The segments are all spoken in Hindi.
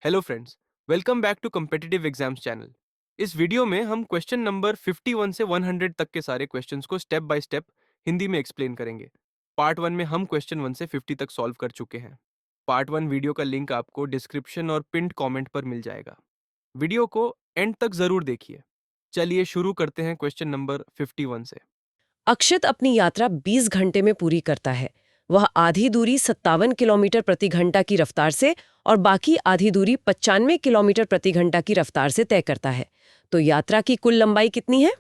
Hello friends, welcome back to competitive exams channel. इस वीडियो में हम क्वेश्चन नंबर 51 से 100 तक के सारे क्वेश्चंस को स्टेप बाय स्टेप हिंदी में एक्सप्लेन करेंगे। पार्ट 1 में हम क्वेश्चन 1 से 50 तक सॉल्व कर चुके हैं। पार्ट 1 वीडियो का लिंक आपको डिस्क्रिप्शन और पिंड कमेंट पर मिल जाएगा। वीडियो को एंड तक जरूर देखिए। चलिए शुरू करते हैं क्वेश्चन नंबर 51 से। अक्षत अपनी यात्रा 20 घंटे में पूरी करता है। वह आधी दूरी 57 किलोमीटर प्रति घंटा की रफ्तार से और बाकी आधी दूरी 95 किलोमीटर प्रति घंटा की रफ्तार से तय करता है। तो यात्रा की कुल लंबाई कितनी है?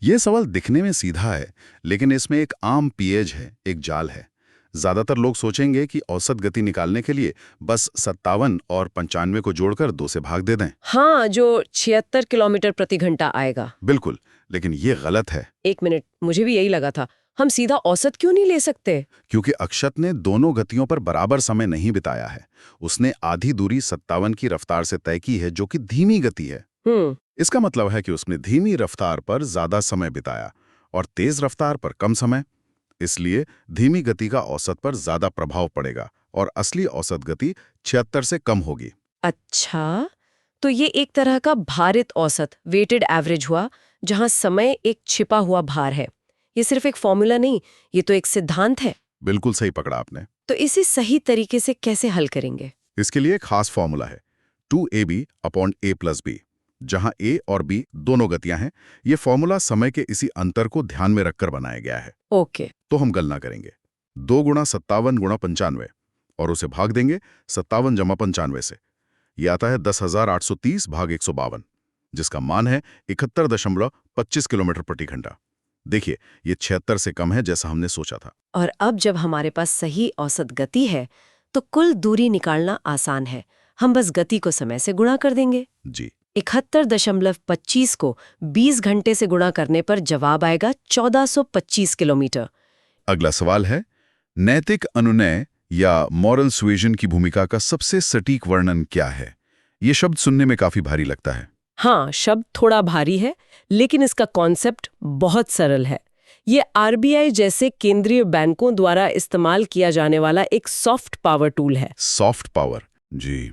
ये सवाल दिखने में सीधा है, लेकिन इसमें एक आम पेच है, एक जाल है। ज्यादातर लोग सोचेंगे कि औसत गति निकालने के लिए बस 57 और 95 को जोड़कर 2 से भाग दे दें। हाँ, जो 76 किलोमीटर प्रति घंटा आएगा। बिल्कुल, लेकिन ये गलत है। एक मिनट, मुझे भी यही लगा था। हम सीधा औसत क्यों नहीं ले सकते? क्योंकि अक्षत ने दोनों गतियों पर बराबर समय नहीं बिताया है। उसने आधी दूरी 57 की रफ्तार से तय की है, जो कि धीमी गति है। इसका मतलब है कि उसने धीमी रफ्तार पर ज्यादा समय बिताया और तेज रफ्तार पर कम समय। इसलिए धीमी गति का औसत पर ज्यादा प्रभाव पड़ेगा और असली औसत गति 76 से कम होगी। अच्छा, तो ये एक तरह का भारित औसत, वेटेड एवरेज हुआ, जहां समय एक छिपा हुआ भार है। ये सिर्फ एक फॉर्मूला नहीं, ये तो एक सिद्धांत है। बिल्कुल सही पकड़ा आपने। तो इसे सही तरीके से कैसे हल करेंगे? इसके लिए खास फॉर्मूला है 2ab/a+b, जहां a और b दोनों गतियां हैं। ये फॉर्मूला समय के इसी अंतर को ध्यान में रखकर बनाया गया है। ओके। तो हम गणना करेंगे 2 गुणा 57 गुणा 95 और उसे भाग देंगे 57 जमा 95 से। यह आता है 10,830 भाग 152, जिसका मान है 71.25 किलोमीटर प्रति घंटा। देखिए, ये 76 से कम है, जैसा हमने सोचा था। और अब जब हमारे पास सही औसत गति है, तो कुल दूरी निकालना आसान है। हम बस गति को समय से गुणा कर देंगे। जी, 71.25 को 20 घंटे से गुणा करने पर जवाब आएगा 1425 किलोमीटर। अगला सवाल है, नैतिक अनुनय या मॉरल सुएजन की भूमिका का सबसे सटीक वर्णन क्या है? ये शब्द सुनने में काफी भारी लगता है। हाँ, शब्द थोड़ा भारी है, लेकिन इसका कॉन्सेप्ट बहुत सरल है। ये आरबीआई जैसे केंद्रीय बैंकों द्वारा इस्तेमाल किया जाने वाला एक सॉफ्ट पावर टूल है। सॉफ्ट पावर, जी,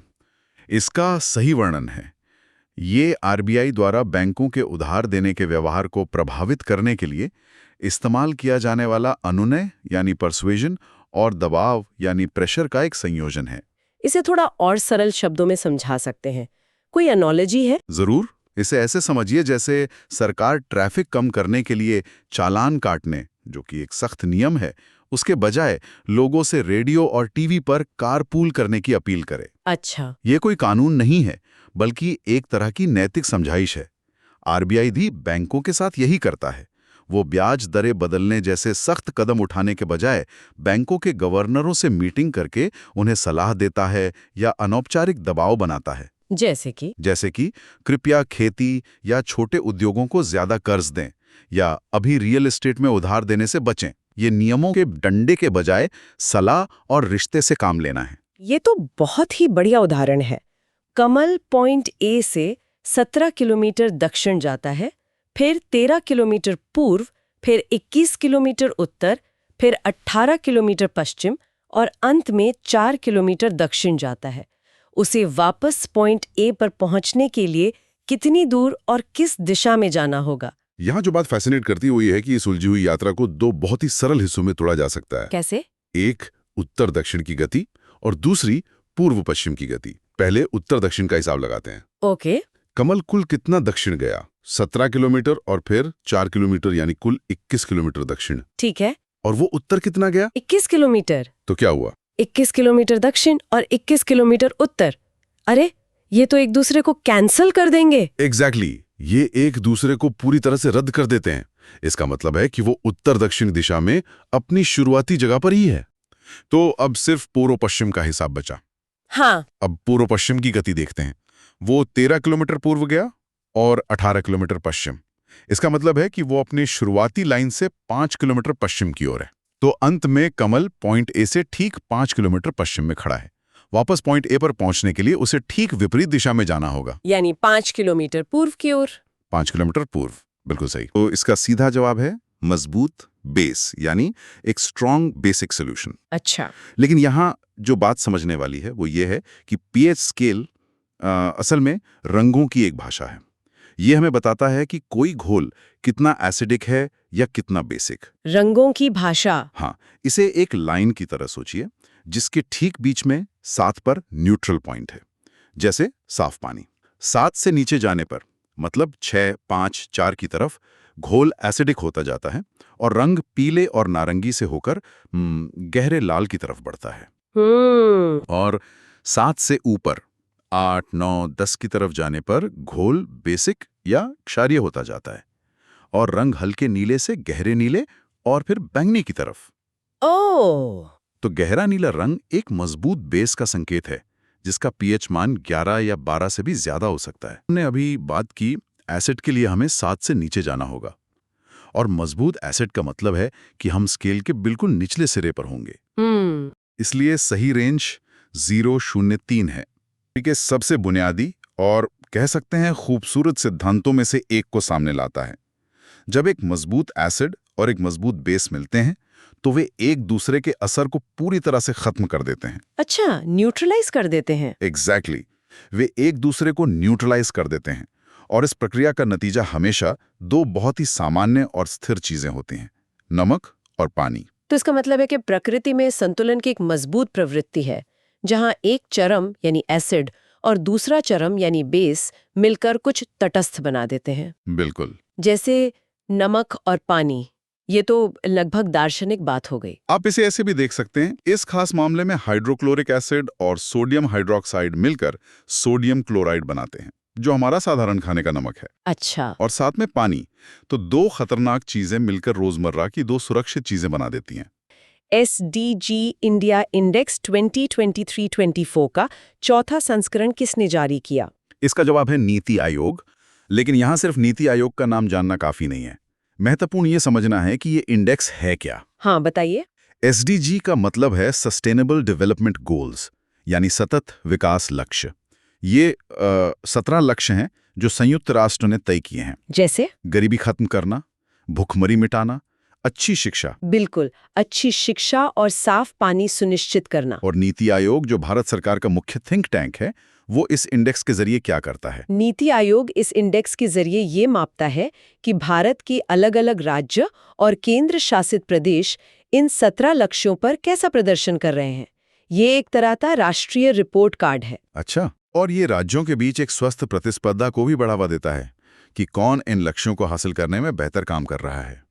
इसका सही वर्णन है। ये आरबीआई द्वारा बैंकों के उधार देने के व्यवहार को प्रभावित करने के लिए इस्तेमाल किया जाने वाला अनुनय यानी परसुएजन और दबाव यानी प्रेशर का एक संयोजन है। इसे थोड़ा और सरल शब्दों में समझा सकते हैं? कोई एनालॉजी है? जरूर। इसे ऐसे समझिए जैसे सरकार ट्रैफिक कम करने के लिए चालान काटने, जो कि एक सख्त नियम है, उसके बजाय लोगों से रेडियो और टीवी पर कारपूल करने की अपील करे। अच्छा। ये कोई कानून नहीं है, बल्कि एक तरह की नैतिक समझाइश है। आरबीआई भी बैंकों के साथ यही करता है। वो ब्याज दरें बदलने जैसे सख्त कदम उठाने के बजाय बैंकों के गवर्नरों से मीटिंग करके उन्हें सलाह देता है या अनौपचारिक दबाव बनाता है। जैसे कि कृपया खेती या छोटे उद्योगों को ज्यादा कर्ज दें या अभी रियल एस्टेट में उधार देने से बचें। ये नियमों के डंडे के बजाय सलाह और रिश्ते से काम लेना है। ये तो बहुत ही बढ़िया उदाहरण है। कमल पॉइंट ए से 17 किलोमीटर दक्षिण जाता है, फिर 13 किलोमीटर पूर्व, फिर 21 किलोमीटर उत्तर, फिर 18 किलोमीटर पश्चिम और अंत में 4 किलोमीटर दक्षिण जाता है। उसे वापस पॉइंट ए पर पहुंचने के लिए कितनी दूर और किस दिशा में जाना होगा? यहाँ जो बात फैसिनेट करती है वो ये है कि इस उलझी हुई यात्रा को 2 बहुत ही सरल हिस्सों में तोड़ा जा सकता है। कैसे? एक उत्तर दक्षिण की गति और दूसरी पूर्व पश्चिम की गति। पहले उत्तर दक्षिण का हिसाब लगाते हैं। ओके। कमल कुल कितना दक्षिण गया? 17 किलोमीटर और फिर 4 किलोमीटर, यानी कुल 21 किलोमीटर दक्षिण। ठीक है। और वो उत्तर कितना गया? 21 किलोमीटर। तो क्या हुआ? 21 किलोमीटर दक्षिण और 21 किलोमीटर उत्तर। अरे, ये तो एक दूसरे को कैंसल कर देंगे। एग्जैक्टली, ये एक दूसरे को पूरी तरह से रद्द कर देते हैं। इसका मतलब है कि वो उत्तर दक्षिण दिशा में अपनी शुरुआती जगह पर ही है। तो अब सिर्फ पूर्व पश्चिम का हिसाब बचा। हाँ। अब पूर्व पश्चिम की गति देखते हैं। वो 13 किलोमीटर पूर्व गया और 18 किलोमीटर पश्चिम। इसका मतलब है कि वो अपनी शुरुआती लाइन से 5 किलोमीटर पश्चिम की ओर है। तो अंत में कमल पॉइंट ए से ठीक 5 किलोमीटर पश्चिम में खड़ा है। वापस पॉइंट ए पर पहुंचने के लिए उसे ठीक विपरीत दिशा में जाना होगा, यानी 5 किलोमीटर पूर्व की ओर। 5 किलोमीटर पूर्व, बिल्कुल सही। तो इसका सीधा जवाब है मजबूत बेस, यानी एक स्ट्रॉन्ग बेसिक सोल्यूशन। अच्छा। लेकिन यहाँ जो बात समझने वाली है वो ये है कि पीएच स्केल असल में रंगों की एक भाषा है। ये हमें बताता है कि कोई घोल कितना एसिडिक है या कितना बेसिक। रंगों की भाषा। हाँ, इसे एक लाइन की तरह सोचिए जिसके ठीक बीच में 7 पर न्यूट्रल पॉइंट है। जैसे साफ पानी, 7 से नीचे जाने पर मतलब 6, 5, 4 की तरफ घोल एसिडिक होता जाता है और रंग पीले और नारंगी से होकर गहरे लाल की तरफ बढ़ता है। और 7 से ऊपर 8, 9, 10 की तरफ जाने पर घोल बेसिक या क्षारीय होता जाता है और रंग हल्के नीले से गहरे नीले और फिर बैंगनी की तरफ। ओह! तो गहरा नीला रंग एक मजबूत बेस का संकेत है जिसका पीएच मान 11 या 12 से भी ज्यादा हो सकता है। हमने अभी बात की एसिड के लिए हमें 7 से नीचे जाना होगा और मजबूत एसिड का मतलब है कि हम स्केल के बिल्कुल निचले सिरे पर होंगे। इसलिए सही रेंज 003 है। के सबसे बुनियादी और कह सकते हैं खूबसूरत सिद्धांतों में से एक को सामने लाता है। जब एक मजबूत एसिड और एक मजबूत बेस मिलते हैं तो वे एक दूसरे के असर को पूरी तरह से खत्म कर देते हैं। अच्छा, न्यूट्रलाइज कर देते हैं। एग्जैक्टली, वे एक दूसरे को न्यूट्रलाइज कर देते हैं और इस प्रक्रिया का नतीजा हमेशा 2 बहुत ही सामान्य और स्थिर चीजें होती हैं, नमक और पानी। तो इसका मतलब है कि प्रकृति में संतुलन की एक मजबूत प्रवृत्ति है जहां एक चरम यानी एसिड और दूसरा चरम यानी बेस मिलकर कुछ तटस्थ बना देते हैं। बिल्कुल। जैसे नमक और पानी, ये तो लगभग दार्शनिक बात हो गई। आप इसे ऐसे भी देख सकते हैं, इस खास मामले में हाइड्रोक्लोरिक एसिड और सोडियम हाइड्रोक्साइड मिलकर सोडियम क्लोराइड बनाते हैं जो हमारा साधारण खाने का नमक है। अच्छा। और साथ में पानी, तो 2 खतरनाक चीजें मिलकर रोजमर्रा की 2 सुरक्षित चीजें बना देती हैं। SDG इंडिया इंडेक्स 2023-24 का चौथा संस्करण किसने जारी किया? इसका जवाब है नीति आयोग। लेकिन यहां सिर्फ नीति आयोग का नाम जानना काफी नहीं है, महत्वपूर्ण ये समझना है कि ये इंडेक्स है क्या। हाँ, बताइए। SDG का मतलब है सस्टेनेबल डेवलपमेंट गोल्स, यानी सतत विकास लक्ष्य। ये 17 लक्ष्य हैं जो संयुक्त राष्ट्र ने तय किए हैं। जैसे? गरीबी खत्म करना, भूखमरी मिटाना, अच्छी शिक्षा। बिल्कुल, अच्छी शिक्षा और साफ पानी सुनिश्चित करना। और नीति आयोग जो भारत सरकार का मुख्य थिंक टैंक है, वो इस इंडेक्स के जरिए क्या करता है? नीति आयोग इस इंडेक्स के जरिए ये मापता है कि भारत के अलग-अलग राज्य और केंद्र शासित प्रदेश इन 17 लक्ष्यों पर कैसा प्रदर्शन कर रहे हैं। ये एक तरह का राष्ट्रीय रिपोर्ट कार्ड है। अच्छा, और ये राज्यों के बीच एक स्वस्थ प्रतिस्पर्धा को भी बढ़ावा देता है कि कौन इन लक्ष्यों को हासिल करने में बेहतर काम कर रहा है।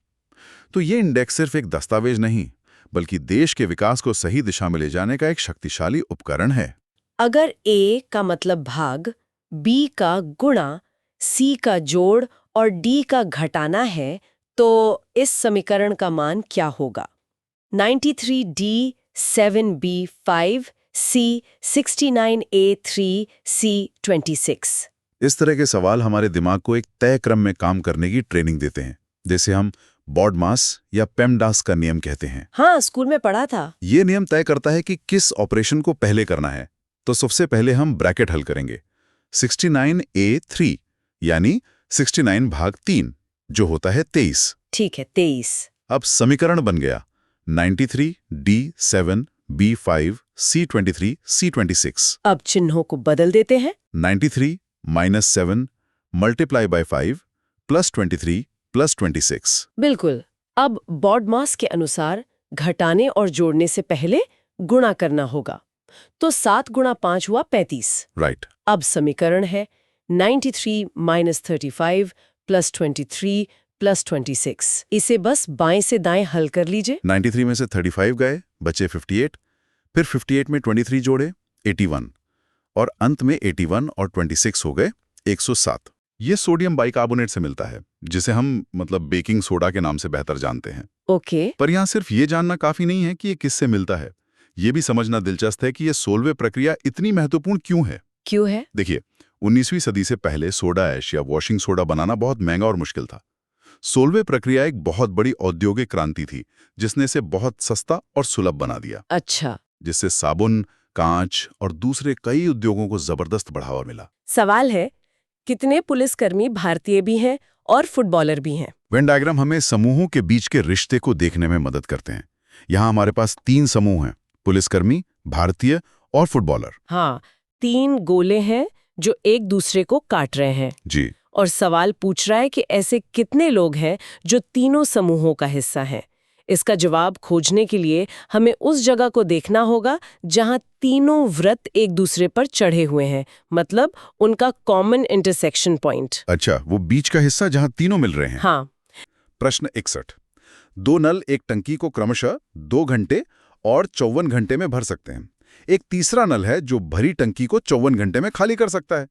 तो ये इंडेक्स सिर्फ एक दस्तावेज नहीं, बल्कि देश के विकास को सही दिशा में ले जाने का एक शक्तिशाली उपकरण है। अगर A का मतलब भाग, B का गुणा, C का जोड़ और D का घटाना है, तो इस समीकरण का मान क्या होगा? 93D 7B 5 C 69A 3 C 26। इस तरह के सवाल हमारे दिमाग को एक तय क्रम में काम करने की ट्रेनिंग देते हैं, जैसे हम बॉडमास या पेमडास का नियम कहते हैं। हाँ, स्कूल में पढ़ा था। ये नियम तय करता है कि किस ऑपरेशन को पहले करना है। तो सबसे पहले हम ब्रैकेट हल करेंगे 69A3 यानी 69 भाग 3 जो होता है 23। ठीक है, 23। अब समीकरण बन गया 93D 7 B5 C23 C26। अब चिन्हों को बदल देते हैं। 93 - 7 मल्टीप्लाई बाय 5 प्लस 23 प्लस 26। बिल्कुल। अब बॉडमास के अनुसार घटाने और जोड़ने से पहले गुणा करना होगा। तो 7 गुणा 5 हुआ 35। राइट। अब समीकरण है 93 - 35 प्लस 23 प्लस 26। इसे बस बाएं से दाएं हल कर लीजिए। 93 में से 35 गए, बचे 58। फिर 58 में 23 जोड़े 81 और अंत में 81 और 26 हो गए 107। ये सोडियम बाइकार्बोनेट से मिलता है, जिसे हम बेकिंग सोडा के नाम से बेहतर जानते हैं। ओके। पर यहाँ सिर्फ ये जानना काफी नहीं है कि ये किससे मिलता है, ये भी समझना दिलचस्प है कि ये सोलवे प्रक्रिया इतनी महत्वपूर्ण क्यों है। क्यों है? देखिए, 19वीं सदी से पहले सोडा ऐश या वॉशिंग सोडा बनाना बहुत महंगा और मुश्किल था। सोलवे प्रक्रिया एक बहुत बड़ी औद्योगिक क्रांति थी जिसने इसे बहुत सस्ता और सुलभ बना दिया। अच्छा। जिससे साबुन, कांच और दूसरे कई उद्योगों को जबरदस्त बढ़ावा मिला। सवाल है, कितने पुलिसकर्मी भारतीय भी हैं और फुटबॉलर भी हैं? वेन डायग्राम हमें समूहों के बीच के रिश्ते को देखने में मदद करते हैं। यहाँ हमारे पास 3 समूह हैं, पुलिसकर्मी, भारतीय और फुटबॉलर। हाँ, 3 गोले हैं जो एक दूसरे को काट रहे हैं। जी। और सवाल पूछ रहा है कि ऐसे कितने लोग हैं जो तीनों समूहों का हिस्सा हैं। इसका जवाब खोजने के लिए हमें उस जगह को देखना होगा जहां तीनों वृत्त एक दूसरे पर चढ़े हुए हैं, मतलब उनका कॉमन इंटरसेक्शन पॉइंट। अच्छा, वो बीच का हिस्सा जहां तीनों मिल रहे हैं। हाँ। प्रश्न 61। 2 नल एक टंकी को क्रमशः 2 घंटे और 54 घंटे में भर सकते हैं। एक तीसरा नल है जो भरी टंकी को 54 घंटे में खाली कर सकता है।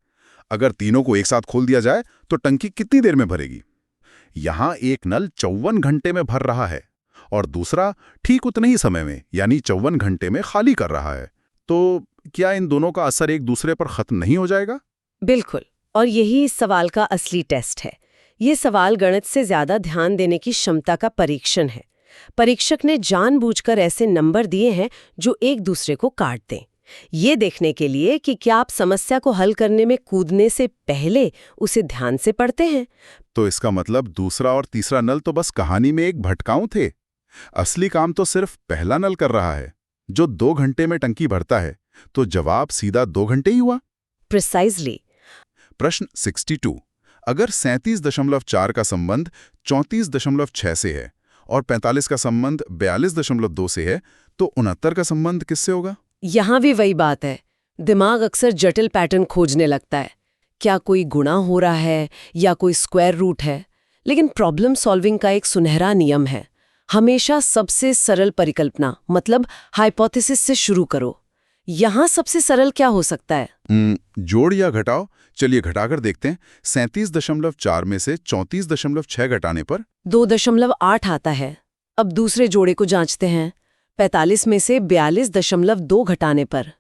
अगर तीनों को एक साथ खोल दिया जाए तो टंकी कितनी देर में भरेगी? यहां एक नल 54 घंटे में भर रहा है और दूसरा ठीक उतने ही समय में यानी 54 घंटे में खाली कर रहा है। तो क्या इन दोनों का असर एक दूसरे पर खत्म नहीं हो जाएगा? बिल्कुल, और यही इस सवाल का असली टेस्ट है। ये सवाल गणित से ज्यादा ध्यान देने की क्षमता का परीक्षण है। परीक्षक ने जानबूझकर ऐसे नंबर दिए हैं जो एक दूसरे को काट दें, ये देखने के लिए कि क्या आप समस्या को हल करने में कूदने से पहले उसे ध्यान से पढ़ते हैं। तो इसका मतलब दूसरा और तीसरा नल तो बस कहानी में एक भटकाऊ थे। असली काम तो सिर्फ पहला नल कर रहा है जो 2 घंटे में टंकी भरता है। तो जवाब सीधा 2 घंटे ही हुआ। प्रिसाइजली। प्रश्न 62। अगर 37.4 का संबंध 34.6 से है और 45 का संबंध 42.2 से है तो 69 का संबंध किससे होगा? यहाँ भी वही बात है, दिमाग अक्सर जटिल पैटर्न खोजने लगता है। क्या कोई गुणा हो रहा है या कोई स्क्वायर रूट है? लेकिन प्रॉब्लम सॉल्विंग का एक सुनहरा नियम है, हमेशा सबसे सरल परिकल्पना मतलब हाइपोथेसिस से शुरू करो। यहाँ सबसे सरल क्या हो सकता है? जोड़ या घटाओ? चलिए घटाकर देखते हैं। 37.4 में से 34.6 घटाने पर 2.8 आता है। अब दूसरे जोड़े को जांचते हैं। 45 में से 42.2 घटाने पर,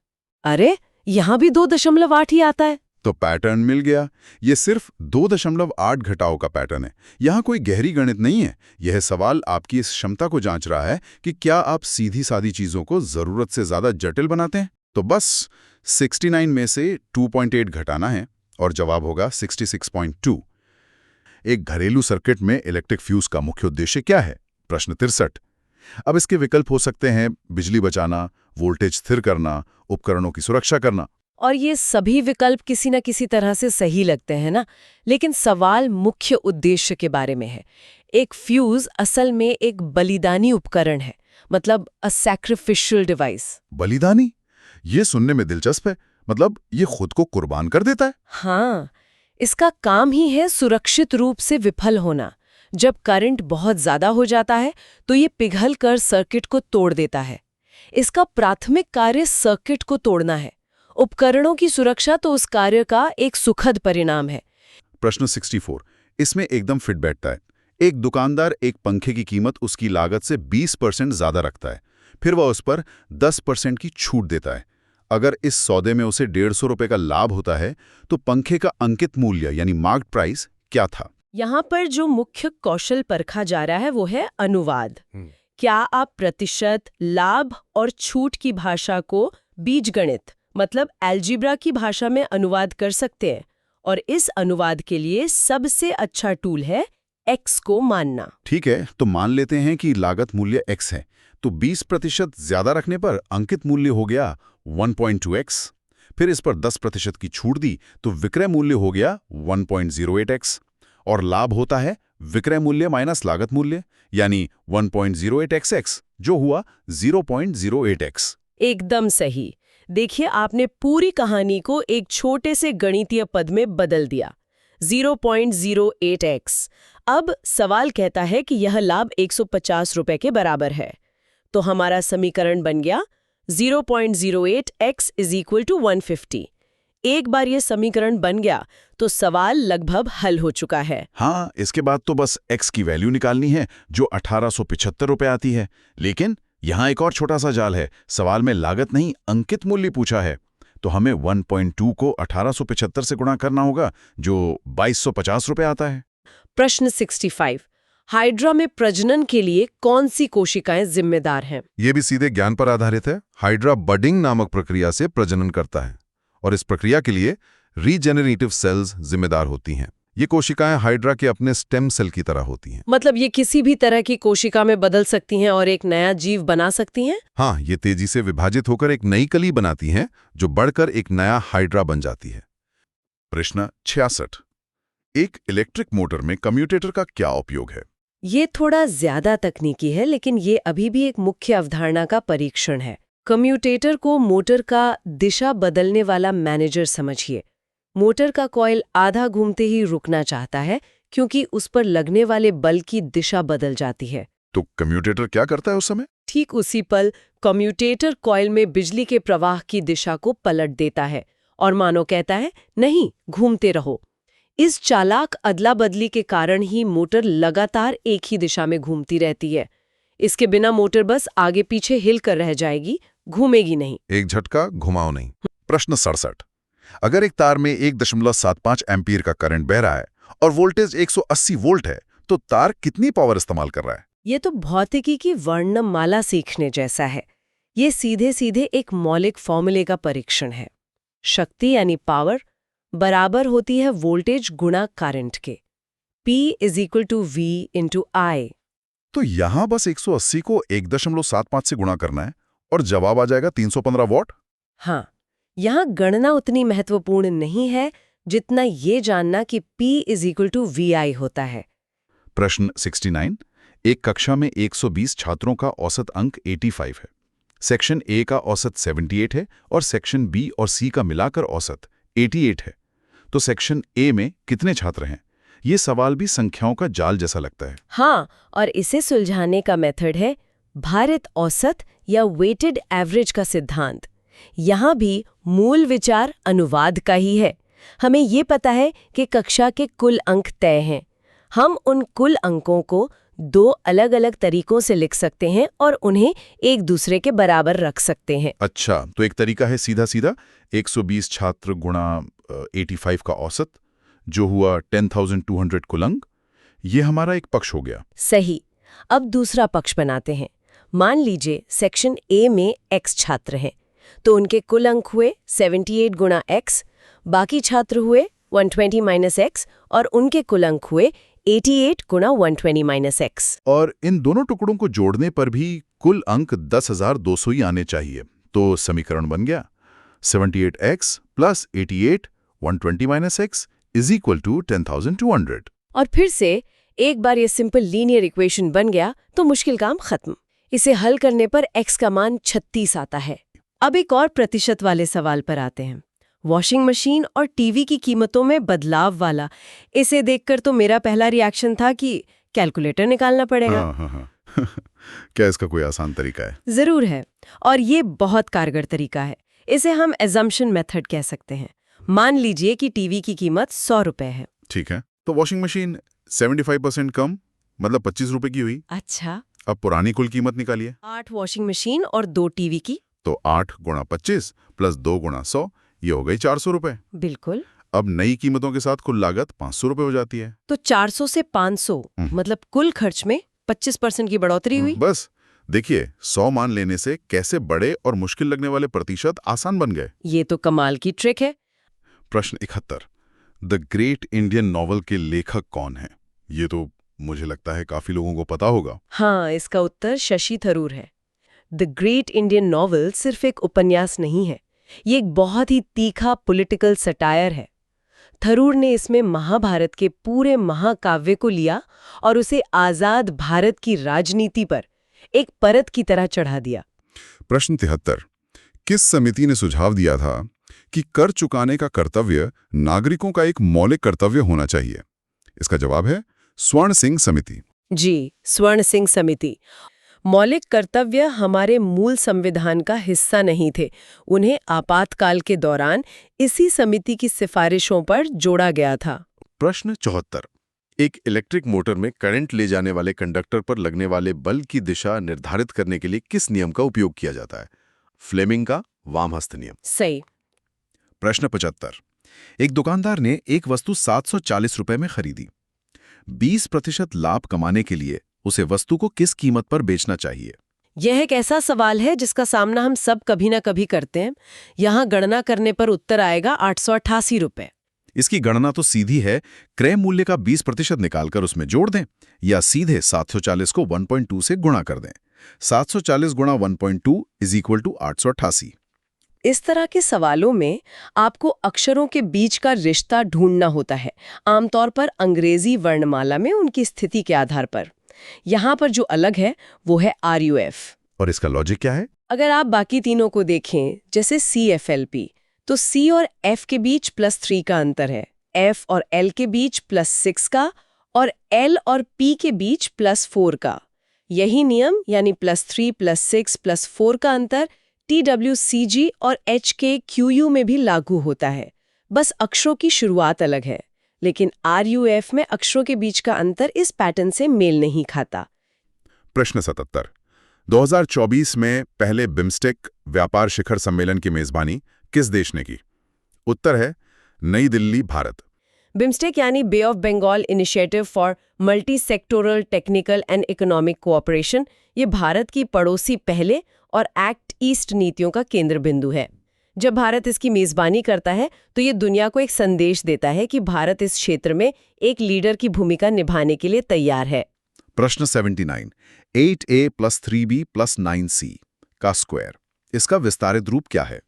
अरे यहाँ भी 2.8 ही आता है। तो पैटर्न मिल गया। ये सिर्फ 2.8 घटाव का पैटर्न है। यहाँ कोई गहरी गणित नहीं है। यह सवाल आपकी इस क्षमता को जांच रहा है कि क्या आप सीधी सादी चीजों को जरूरत से ज्यादा जटिल बनाते हैं। तो बस 69 में से 2.8 घटाना है और जवाब होगा 66.2। एक घरेलू सर्किट में इलेक्ट्रिक फ्यूज का मुख्य उद्देश्य क्या है? प्रश्न 63। अब इसके विकल्प हो सकते हैं बिजली बचाना, वोल्टेज स्थिर करना, उपकरणों की सुरक्षा करना। और ये सभी विकल्प किसी न किसी तरह से सही लगते हैं ना, लेकिन सवाल मुख्य उद्देश्य के बारे में है। एक फ्यूज असल में एक बलिदानी उपकरण है, मतलब अ सैक्रिफिशियल डिवाइस। बलिदानी? ये सुनने में दिलचस्प है। मतलब ये खुद को कुर्बान कर देता है? हाँ, इसका काम ही है सुरक्षित रूप से विफल होना। जब करंट बहुत ज्यादा हो जाता है तो ये पिघल कर सर्किट को तोड़ देता है। इसका प्राथमिक कार्य सर्किट को तोड़ना है। उपकरणों की सुरक्षा तो उस कार्य का एक सुखद परिणाम है। प्रश्न 64 इसमें एकदम फिट बैठता है। एक दुकानदार एक पंखे की कीमत उसकी लागत से 20% ज्यादा रखता है, फिर वह उस पर 10% की छूट देता है। अगर इस सौदे में उसे 150 रुपए का लाभ होता है तो पंखे का अंकित मूल्य यानी मार्क्ड प्राइस क्या था? यहाँ पर जो मुख्य कौशल परखा जा रहा है वो है अनुवाद। क्या आप प्रतिशत, लाभ और छूट की भाषा को बीजगणित मतलब अलजेब्रा की भाषा में अनुवाद कर सकते हैं? और इस अनुवाद के लिए सबसे अच्छा टूल है x को मानना। ठीक है, तो मान लेते हैं कि लागत मूल्य x है, तो 20% ज्यादा रखने पर अंकित मूल्य हो गया 1.2x। फिर इस पर 10% की छूट दी तो विक्रय मूल्य हो गया 1.08x। और लाभ होता है विक्रय मूल्य माइनस लागत मूल्य यानी 1.08xx, जो हुआ 0.08x। एकदम सही। देखिए, आपने पूरी कहानी को एक छोटे से गणितीय पद में बदल दिया, 0.08x। अब सवाल कहता है कि यह लाभ 150 रुपए के बराबर है, तो हमारा समीकरण बन गया 0.08x = 150। एक बार ये समीकरण बन गया तो सवाल लगभग हल हो चुका है। हाँ, इसके बाद तो बस x की वैल्यू निकालनी है जो 1875 रुपए आती है। लेकिन यहाँ एक और छोटा सा जाल है। सवाल में लागत नहीं अंकित मूल्य पूछा है, तो हमें 1.2 को 1875 से गुणा करना होगा जो 2250 रुपए आता है। प्रश्न 65। हाइड्रा में प्रजनन के लिए कौन सी कोशिकाएं जिम्मेदार हैं? ये भी सीधे ज्ञान पर आधारित है। हाइड्रा बडिंग नामक प्रक्रिया से प्रजनन करता है और इस प्रक्रिया के लिए रीजेनरेटिव सेल्स जिम्मेदार होती हैं। ये कोशिकाएं हाइड्रा के अपने स्टेम सेल की तरह होती हैं। मतलब ये किसी भी तरह की कोशिका में बदल सकती हैं और एक नया जीव बना सकती हैं? हाँ, ये तेजी से विभाजित होकर एक नई कली बनाती हैं जो बढ़कर एक नया हाइड्रा बन जाती है। प्रश्न 66। एक इलेक्ट्रिक मोटर में कम्यूटेटर का क्या उपयोग है? ये थोड़ा ज्यादा तकनीकी है, लेकिन ये अभी भी एक मुख्य अवधारणा का परीक्षण है। कम्यूटेटर को मोटर का दिशा बदलने वाला मैनेजर समझिए। मोटर का कॉइल आधा घूमते ही रुकना चाहता है क्योंकि उस पर लगने वाले बल की दिशा बदल जाती है। तो कम्यूटेटर क्या करता है उस समय? ठीक उसी पल कम्यूटेटर कॉइल में बिजली के प्रवाह की दिशा को पलट देता है और मानो कहता है, नहीं, घूमते रहो। इस चालाक अदला बदली के कारण ही मोटर लगातार एक ही दिशा में घूमती रहती है। इसके बिना मोटर बस आगे पीछे हिल कर रह जाएगी, घूमेगी नहीं। एक झटका, घुमाओ नहीं। प्रश्न 67। अगर एक तार में 1.75 एम्पीयर का करंट बह रहा है और वोल्टेज 180 वोल्ट है, तो तार कितनी पावर इस्तेमाल कर रहा है? ये तो भौतिकी की वर्णमाला सीखने जैसा है। ये सीधे सीधे एक मौलिक फॉर्मूले का परीक्षण है। शक्ति यानी पावर बराबर होती है वोल्टेज गुणा करंट के। P = V × I। तो यहां बस 180 को 1.75 से गुणा करना है और जवाब आ जाएगा 315 वॉट। हाँ, यहाँ गणना उतनी महत्वपूर्ण नहीं है जितना ये जानना कि P = VI होता है। प्रश्न 69। एक कक्षा में 120 छात्रों का औसत अंक 85 है। सेक्शन ए का औसत 78 है और सेक्शन बी और सी का मिलाकर औसत 88 है। तो सेक्शन ए में कितने छात्र हैं? ये सवाल भी संख्याओं का जाल जैसा लगता है। हाँ, और इसे सुलझाने का मेथड है भारित औसत या वेटेड एवरेज का सिद्धांत। यहाँ भी मूल विचार अनुवाद का ही है। हमें ये पता है कि कक्षा के कुल अंक तय हैं। हम उन कुल अंकों को दो अलग अलग तरीकों से लिख सकते हैं और उन्हें एक दूसरे के बराबर रख सकते हैं। अच्छा, तो एक तरीका है सीधा सीधा 120 छात्र गुणा 85 का औसत, जो हुआ 10,200 कुल अंक। ये हमारा एक पक्ष हो गया। सही। अब दूसरा पक्ष बनाते हैं। मान लीजिए सेक्शन ए में x छात्र हैं, तो उनके कुल अंक हुए 78 गुणा x, बाकी छात्र हुए 120 - x और उनके कुल अंक हुए 88 गुणा 120 - x। और इन दोनों टुकड़ों को जोड़ने पर भी कुल अंक 10,200 ही आने चाहिए। तो समीकरण बन गया 78x + 88 120 - x = 10,200। और फिर से एक बार ये सिंपल लीनियर इक्वेशन बन गया तो मुश्किल काम खत्म। इसे हल करने पर x का मान 36 आता है। अब एक और प्रतिशत वाले सवाल पर आते हैं। वॉशिंग मशीन और टीवी की कीमतों में बदलाव वाला। इसे देखकर तो मेरा पहला रिएक्शन था कि कैलकुलेटर निकालना पड़ेगा। हाँ। क्या इसका कोई आसान तरीका है? जरूर है, और ये बहुत कारगर तरीका है। इसे हम एजम्पशन मेथड कह सकते हैं। मान लीजिए कि टीवी की कीमत 100 रुपए है। ठीक है, तो वॉशिंग मशीन 75% कम, मतलब 25 रुपए की हुई। अच्छा, अब पुरानी कुल कीमत निकालिए। 8 वॉशिंग मशीन और 2 टीवी की। तो 8 गुणा 25 + 2 गुणा 100, ये हो गई 400 रुपए। बिल्कुल। अब नई कीमतों के साथ कुल लागत 500 रुपए हो जाती है। तो 400 से 500 मतलब कुल खर्च में 25% की बढ़ोतरी हुई। बस देखिए, 100 मान लेने से कैसे बड़े और मुश्किल लगने वाले प्रतिशत आसान बन गए। ये तो कमाल की ट्रिक है। प्रश्न 71। द ग्रेट इंडियन नॉवल के लेखक कौन है? ये तो मुझे लगता है काफी लोगों को पता होगा। हाँ, इसका उत्तर शशि थरूर है। द ग्रेट इंडियन नॉवल सिर्फ एक उपन्यास नहीं है, ये एक बहुत ही तीखा पॉलिटिकल सटायर है। थरूर ने इसमें महाभारत के पूरे महाकाव्य को लिया और उसे आजाद भारत की राजनीति पर एक परत की तरह चढ़ा दिया। प्रश्न 73। किस समिति ने सुझाव दिया था कि कर चुकाने का कर्तव्य नागरिकों का एक मौलिक कर्तव्य होना चाहिए? इसका जवाब है स्वर्ण सिंह समिति। जी, स्वर्ण सिंह समिति। मौलिक कर्तव्य हमारे मूल संविधान का हिस्सा नहीं थे। उन्हें आपातकाल के दौरान इसी समिति की सिफारिशों पर जोड़ा गया था। प्रश्न 74। एक इलेक्ट्रिक मोटर में करंट ले जाने वाले कंडक्टर पर लगने वाले बल की दिशा निर्धारित करने के लिए किस नियम का उपयोग किया जाता है? फ्लेमिंग का वामहस्त नियम। सही। प्रश्न 75। एक दुकानदार ने एक वस्तु 740 रुपए में खरीदी। 20% लाभ कमाने के लिए उसे वस्तु को किस कीमत पर बेचना चाहिए? यह एक ऐसा सवाल है जिसका सामना हम सब कभी ना कभी करते हैं। यहाँ गणना करने पर उत्तर आएगा 888 रुपए। इसकी गणना तो सीधी है, क्रय मूल्य का 20% निकालकर उसमें जोड़ दें या सीधे 740 को 1.2 से गुणा कर दें। 740 गुणा 1.2 इज इक्वल टू 888। इस तरह के सवालों में आपको अक्षरों के बीच का रिश्ता ढूंढना होता है, आमतौर पर अंग्रेजी वर्णमाला में उनकी स्थिति के आधार पर। यहाँ पर जो अलग है वो है RUF। और इसका लॉजिक क्या है? अगर आप बाकी तीनों को देखें, जैसे CFLP, तो C और F के बीच +3 का अंतर है, F और L के बीच +6 का और L और P के बीच +4 का। यही नियम यानी +3, +6, +4 का अंतर TWCG और HKQU में भी लागू होता है। बस अक्षरों की शुरुआत अलग है, लेकिन RUF में अक्षरों के बीच का अंतर इस पैटर्न से मेल नहीं खाता। प्रश्न 77। 2024 में पहले बिम्स्टेक व्यापार शिखर सम्मेलन की मेजबानी किस देश ने की? उत्तर है नई दिल्ली, भारत। बिम्स्टेक यानी bay of Bengal initiative for multi sectoral technical and economic cooperation, ये भारत की पड़ोसी पहले और एक्ट ईस्ट नीतियों का केंद्र बिंदु है। जब भारत इसकी मेजबानी करता है तो ये दुनिया को एक संदेश देता है कि भारत इस क्षेत्र में एक लीडर की भूमिका निभाने के लिए तैयार है। प्रश्न 79। 8A + 3B + 9C का स्क्वायर, इसका विस्तारित रूप क्या है?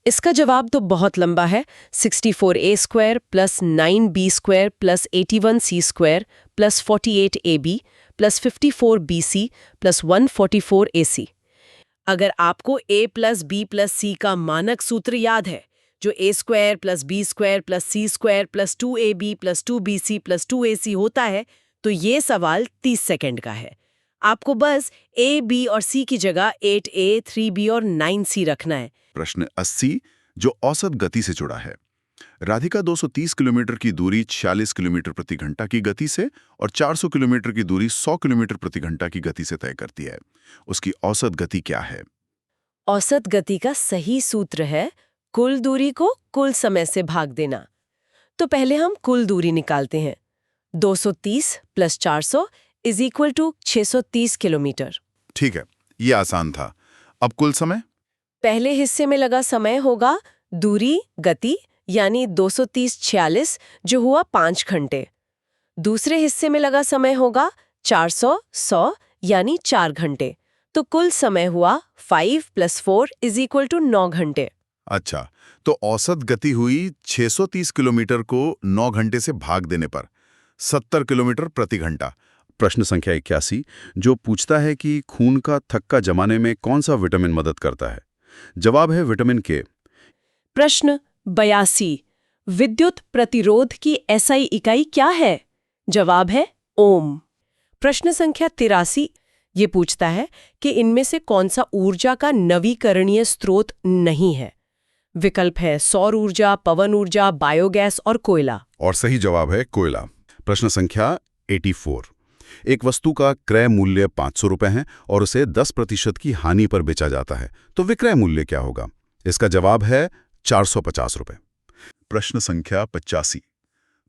इसका जवाब तो बहुत लंबा है। 64A² + 9B² + 81C² + 48AB + 54BC + 144AC। अगर आपको A + B + C का मानक सूत्र याद है, जो A² + B² + C² + 2AB + 2BC + 2AC होता है, तो ये सवाल 30 सेकंड का है। आपको बस A, B और C की जगह 8A, 3B और 9C रखना है। प्रश्न 80 जो औसत गति से जुड़ा है। राधिका 230 किलोमीटर की दूरी 46 किलोमीटर प्रति घंटा की गति से और 400 किलोमीटर की दूरी 100 किलोमीटर प्रति घंटा की गति से तय करती है। उसकी औसत गति क्या है? औसत गति का सही सूत्र है कुल दूरी को कुल समय से भाग देना। तो पहले हम कुल दूरी निकालते हैं। 230 + 400 = 630 किलोमीटर। ठीक है, ये आसान था। अब कुल समय? पहले हिस्से में लगा समय होगा दूरी गति यानी 230 46 जो हुआ 5 घंटे। दूसरे हिस्से में लगा समय होगा 400 100 यानी 4 घंटे। तो कुल समय हुआ 5 + 4 = 9 घंटे। अच्छा, तो औसत गति हुई 630 किलोमीटर को 9 घंटे से भाग देने पर 70 किलोमीटर प्रति घंटा। प्रश्न संख्या 81 जो पूछता है कि खून का थक्का जमाने में कौन सा विटामिन मदद करता है? जवाब है विटामिन के। प्रश्न 82 विद्युत प्रतिरोध की SI इकाई क्या है? जवाब है ओम। प्रश्न संख्या 83 ये पूछता है कि इनमें से कौन सा ऊर्जा का नवीकरणीय स्रोत नहीं है? विकल्प है सौर ऊर्जा, पवन ऊर्जा, बायोगैस और कोयला। और सही जवाब है कोयला। प्रश्न संख्या 84 एक वस्तु का क्रय मूल्य 500 रुपए है और उसे 10% की हानि पर बेचा जाता है, तो विक्रय मूल्य क्या होगा? इसका जवाब है 450 रुपए। प्रश्न संख्या 85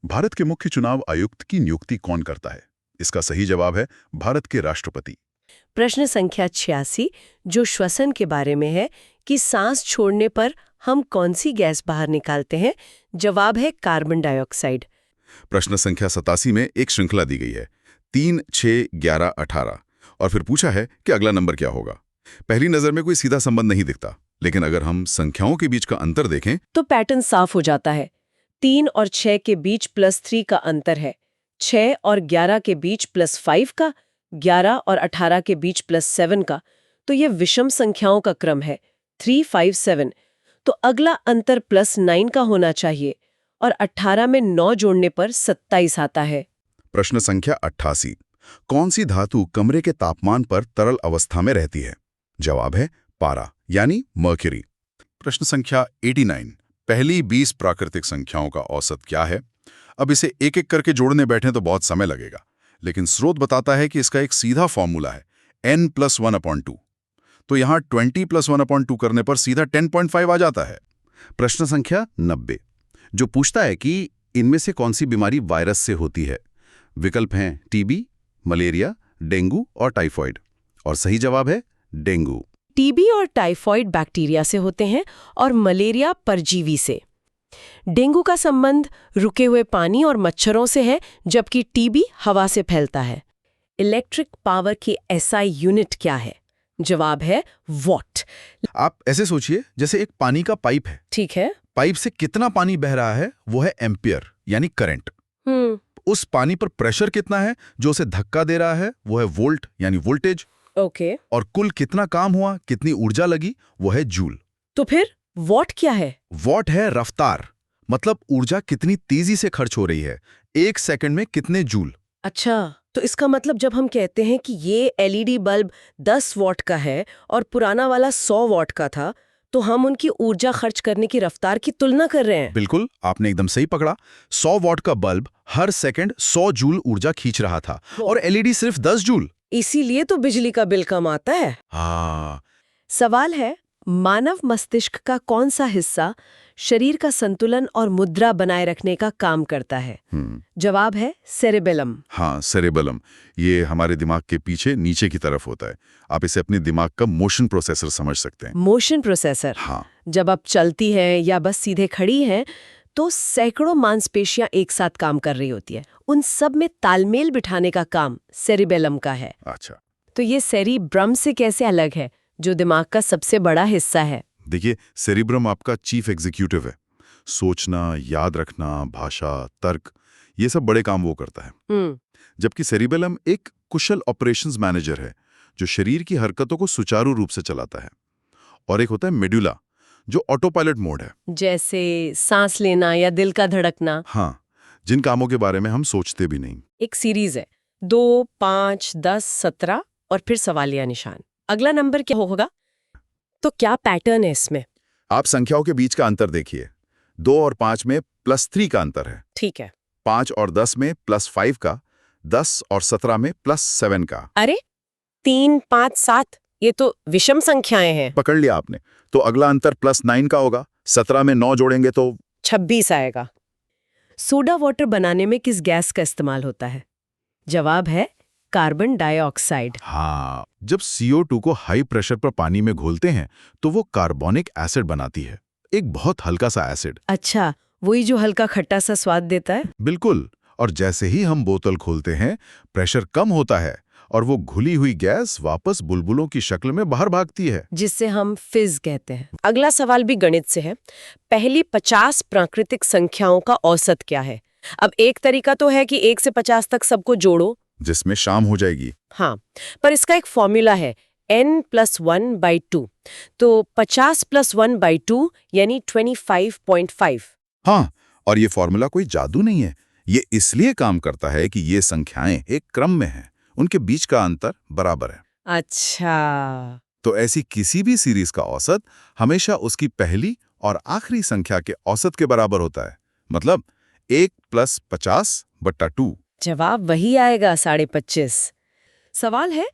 भारत के मुख्य चुनाव आयुक्त की नियुक्ति कौन करता है? इसका सही जवाब है भारत के राष्ट्रपति। प्रश्न संख्या 86 जो श्वसन के बारे में है कि सांस छोड़ने पर हम कौन सी गैस बाहर निकालते हैं? जवाब है कार्बन डाइऑक्साइड। प्रश्न संख्या 87 में एक श्रृंखला दी गई है 3, 6, 11, 18 और फिर पूछा है कि अगला नंबर क्या होगा। पहली नजर में कोई सीधा संबंध नहीं दिखता, लेकिन अगर हम संख्याओं के बीच का अंतर देखें तो पैटर्न साफ हो जाता है। 3 और 6 के बीच +3 का अंतर है, 6 और 11 के बीच +5 का, 11 और 18 के बीच +7 का। तो ये विषम संख्याओं का क्रम है 3, 5, 7। तो अगला अंतर +9 का होना चाहिए और 18 में 9 जोड़ने पर 27 आता है। प्रश्न संख्या 88 कौन सी धातु कमरे के तापमान पर तरल अवस्था में रहती है? जवाब है पारा यानी मर्क्यूरी। प्रश्न संख्या 89 पहली 20 प्राकृतिक संख्याओं का औसत क्या है? अब इसे एक एक करके जोड़ने बैठे तो बहुत समय लगेगा, लेकिन स्रोत बताता है कि इसका एक सीधा फॉर्मूला है n + 1/2। तो यहाँ 20 + 1/2 करने पर सीधा 10.5 आ जाता है। प्रश्न संख्या 90 जो पूछता है कि इनमें से कौन सी बीमारी वायरस से होती है? विकल्प हैं टीबी, मलेरिया, डेंगू और टाइफॉइड। और सही जवाब है डेंगू। टीबी और टाइफॉइड बैक्टीरिया से होते हैं और मलेरिया परजीवी से। डेंगू का संबंध रुके हुए पानी और मच्छरों से है, जबकि टीबी हवा से फैलता है। इलेक्ट्रिक पावर की एसआई यूनिट क्या है? जवाब है वॉट। आप ऐसे सोचिए जैसे एक पानी का पाइप है। ठीक है। पाइप से कितना पानी बह रहा है वो है एम्पियर यानी करंट। उस पानी पर प्रेशर कितना है जो उसे धक्का दे रहा है वो है वोल्ट यानी वोल्टेज। ओके। और कुल कितना काम हुआ, कितनी ऊर्जा लगी, वो है जूल। तो फिर वॉट क्या है? वॉट है रफ्तार, मतलब ऊर्जा कितनी तेजी से खर्च हो रही है, एक सेकंड में कितने जूल। अच्छा, तो इसका मतलब जब हम कहते हैं कि ये एलईडी बल्ब 10 वॉट का है और पुराना वाला 100 वॉट का था, तो हम उनकी ऊर्जा खर्च करने की रफ्तार की तुलना कर रहे हैं। बिल्कुल, आपने एकदम सही पकड़ा। 100 वॉट का बल्ब हर सेकंड 100 जूल ऊर्जा खींच रहा था और एलईडी सिर्फ 10 जूल। इसीलिए तो बिजली का बिल कम आता है। हाँ। सवाल है, मानव मस्तिष्क का कौन सा हिस्सा शरीर का संतुलन और मुद्रा बनाए रखने का काम करता है? जवाब है सेरेबेलम। हाँ, सेरेबेलम। ये हमारे दिमाग के पीछे नीचे की तरफ होता है। आप इसे अपने दिमाग का मोशन प्रोसेसर समझ सकते हैं। Motion processor. हाँ। जब आप चलती है या बस सीधे खड़ी हैं, तो सैकड़ों मांसपेशियां एक साथ काम कर रही होती है। उन सब में तालमेल बिठाने का काम सेरेबेलम का है। अच्छा। तो ये सेरिब्रम से कैसे अलग है, जो दिमाग का सबसे बड़ा हिस्सा है? देखिए, सेरिब्रम आपका चीफ एग्जीक्यूटिव है। सोचना, याद रखना, भाषा, तर्क, ये सब बड़े काम वो करता है। जबकि सेरिबेलम एक कुशल ऑपरेशंस मैनेजर है जो शरीर की हरकतों को सुचारू रूप से चलाता है। और एक होता है मेडुला, जो ऑटो पायलट मोड है। जैसे सांस लेना या दिल का धड़कना। हाँ, जिन कामों के बारे में हम सोचते भी नहीं। एक सीरीज है 2, 5, 10, 17 और फिर सवालिया निशान। अगला नंबर क्या होगा? तो क्या पैटर्न है इसमें? आप संख्याओं के बीच का अंतर देखिए। 2 और 5 में +3 का अंतर है। ठीक है। 5 और 10 में +5 का, 10 और 17 में +7 का। अरे 3, 5, 7 ये तो विषम संख्याएं हैं। पकड़ लिया आपने। तो अगला अंतर +9 का होगा। 17 में 9 जोड़ेंगे तो 26 आएगा। सोडा वाटर बनाने में किस गैस का इस्तेमाल होता है? जवाब है कार्बन डाइऑक्साइड। हाँ, जब CO2 को हाई प्रेशर पर पानी में घोलते हैं तो वो कार्बोनिक एसिड बनाती है, एक बहुत हल्का सा एसिड। अच्छा, वही जो हल्का खट्टा सा स्वाद देता है? बिल्कुल। और जैसे ही हम बोतल खोलते हैं, प्रेशर कम होता है और वो घुली हुई गैस वापस बुलबुलों की शक्ल में बाहर भागती है, जिससे हम फिज कहते हैं। अगला सवाल भी गणित से है। पहली 50 प्राकृतिक संख्याओं का औसत क्या है? अब एक तरीका तो है कि 1 से 50 तक सबको जोड़ो, जिसमें शाम हो जाएगी। हाँ, पर इसका एक फॉर्मूला है n+1/2। तो 50+1/2 यानी 25.5। हाँ, और ये फॉर्मूला कोई जादू नहीं है। ये इसलिए काम करता है कि ये संख्याएं एक क्रम में हैं, उनके बीच का अंतर बराबर है। अच्छा। तो ऐसी किसी भी सीरीज का औसत हमेशा उसकी पहली और आखिरी संख्या के औसत के बराबर होता है। मतलब 1 + 50/2। जवाब वही आएगा 25.5। सवाल है,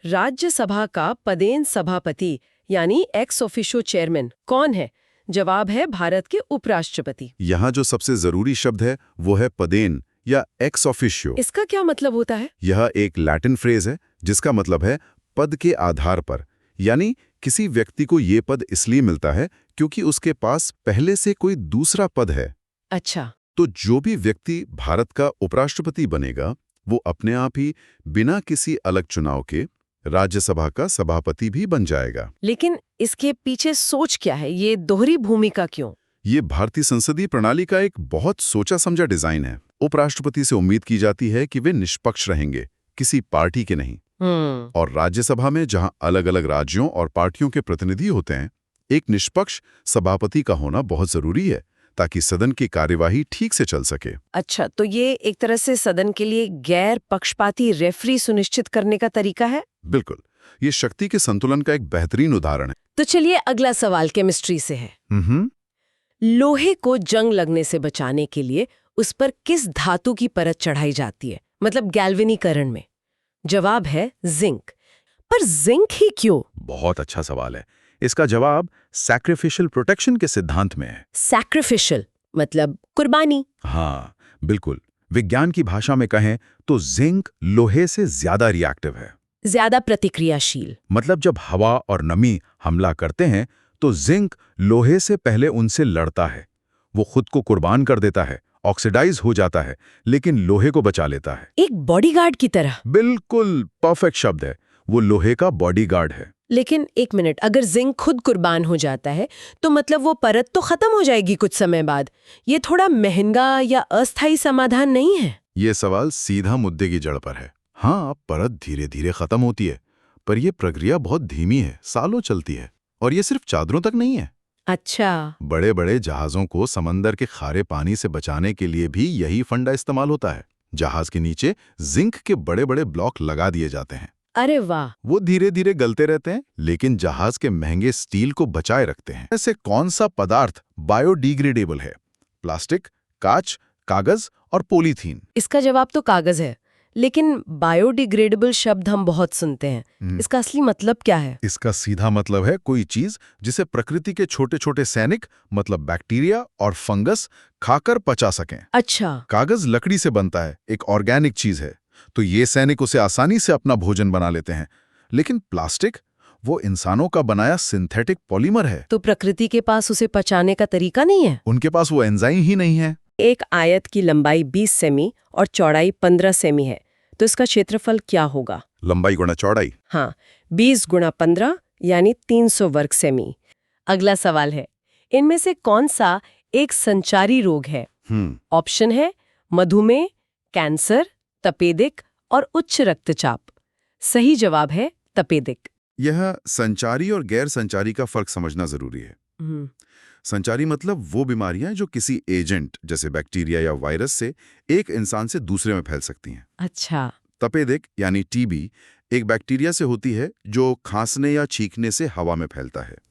राज्यसभा का पदेन सभापति यानी एक्स ऑफिशियो चेयरमैन कौन है? जवाब है भारत के उपराष्ट्रपति। यहाँ जो सबसे जरूरी शब्द है वो है पदेन या एक्स ऑफिशियो। इसका क्या मतलब होता है? यह एक लैटिन फ्रेज है जिसका मतलब है पद के आधार पर, यानी किसी व्यक्ति को ये पद इसलिए मिलता है क्योंकि उसके पास पहले से कोई दूसरा पद है। अच्छा। तो जो भी व्यक्ति भारत का उपराष्ट्रपति बनेगा वो अपने आप ही बिना किसी अलग चुनाव के राज्यसभा का सभापति भी बन जाएगा। लेकिन इसके पीछे सोच क्या है? ये दोहरी भूमिका क्यों? ये भारतीय संसदीय प्रणाली का एक बहुत सोचा समझा डिजाइन है। उपराष्ट्रपति से उम्मीद की जाती है कि वे निष्पक्ष रहेंगे, किसी पार्टी के नहीं। और राज्यसभा में जहां अलग अलग राज्यों और पार्टियों के प्रतिनिधि होते हैं, एक निष्पक्ष सभापति का होना बहुत जरूरी है ताकि सदन की कार्यवाही ठीक से चल सके। अच्छा, तो ये एक तरह से सदन के लिए गैर पक्षपाती रेफरी सुनिश्चित करने का तरीका है? बिल्कुल, ये शक्ति के संतुलन का एक बेहतरीन उदाहरण है। तो चलिए अगला सवाल केमिस्ट्री से है। लोहे को जंग लगने से बचाने के लिए उस पर किस धातु की परत चढ़ाई जाती है, मतलब गैल्वेनीकरण में? जवाब है जिंक। पर जिंक ही क्यों? बहुत अच्छा सवाल है। इसका जवाब सैक्रिफिशियल प्रोटेक्शन के सिद्धांत में है। सैक्रिफिशियल मतलब कुर्बानी? हाँ, बिल्कुल। विज्ञान की भाषा में कहें तो जिंक लोहे से ज्यादा रिएक्टिव है, ज्यादा प्रतिक्रियाशील। मतलब जब हवा और नमी हमला करते हैं तो जिंक लोहे से पहले उनसे लड़ता है। वो खुद को कुर्बान कर देता है, ऑक्सीडाइज हो जाता है, लेकिन लोहे को बचा लेता है। एक बॉडीगार्ड की तरह। बिल्कुल परफेक्ट शब्द है, वो लोहे का बॉडीगार्ड है। लेकिन एक मिनट, अगर जिंक खुद कुर्बान हो जाता है तो मतलब वो परत तो खत्म हो जाएगी कुछ समय बाद। ये थोड़ा महंगा या अस्थायी समाधान नहीं है? ये सवाल सीधा मुद्दे की जड़ पर है। हाँ, परत धीरे धीरे खत्म होती है, पर यह प्रक्रिया बहुत धीमी है, सालों चलती है। और ये सिर्फ चादरों तक नहीं है। अच्छा। बड़े बड़े जहाज़ों को समंदर के खारे पानी से बचाने के लिए भी यही फंडा इस्तेमाल होता है। जहाज के नीचे जिंक के बड़े बड़े ब्लॉक लगा दिए जाते हैं। अरे वाह। वो धीरे धीरे गलते रहते हैं, लेकिन जहाज के महंगे स्टील को बचाए रखते हैं। ऐसे कौन सा पदार्थ बायोडिग्रेडेबल है? प्लास्टिक, कांच, कागज और पॉलीथीन। इसका जवाब तो कागज है, लेकिन बायोडिग्रेडेबल शब्द हम बहुत सुनते हैं। इसका असली मतलब क्या है? इसका सीधा मतलब है कोई चीज जिसे प्रकृति के छोटे छोटे सैनिक, मतलब बैक्टीरिया और फंगस, खाकर पचा सकें। अच्छा। कागज लकड़ी से बनता है, एक ऑर्गेनिक चीज है, तो ये सैनिक उसे आसानी से अपना भोजन बना लेते हैं। लेकिन प्लास्टिक, वो इंसानों का बनाया सिंथेटिक पॉलीमर है। तो प्रकृति के पास उसे पचाने का तरीका नहीं है? उनके पास वो एंजाइम ही नहीं है। एक आयत की लंबाई 20 सेमी और चौड़ाई 15 सेमी है, तो इसका क्षेत्रफल क्या होगा? लंबाई गुणा चौड़ाई। हाँ, 20 गुणा 15 यानी 300 वर्ग सेमी। अगला सवाल है, इनमें से कौन सा एक संचारी रोग है? ऑप्शन है मधुमेह, कैंसर, तपेदिक और उच्च रक्तचाप। सही जवाब है तपेदिक। यह संचारी और गैर संचारी का फर्क समझना जरूरी है। संचारी मतलब वो बीमारियां जो किसी एजेंट जैसे बैक्टीरिया या वायरस से एक इंसान से दूसरे में फैल सकती हैं। अच्छा। तपेदिक यानी टीबी एक बैक्टीरिया से होती है जो खांसने या छींकने से हवा में फैलता है।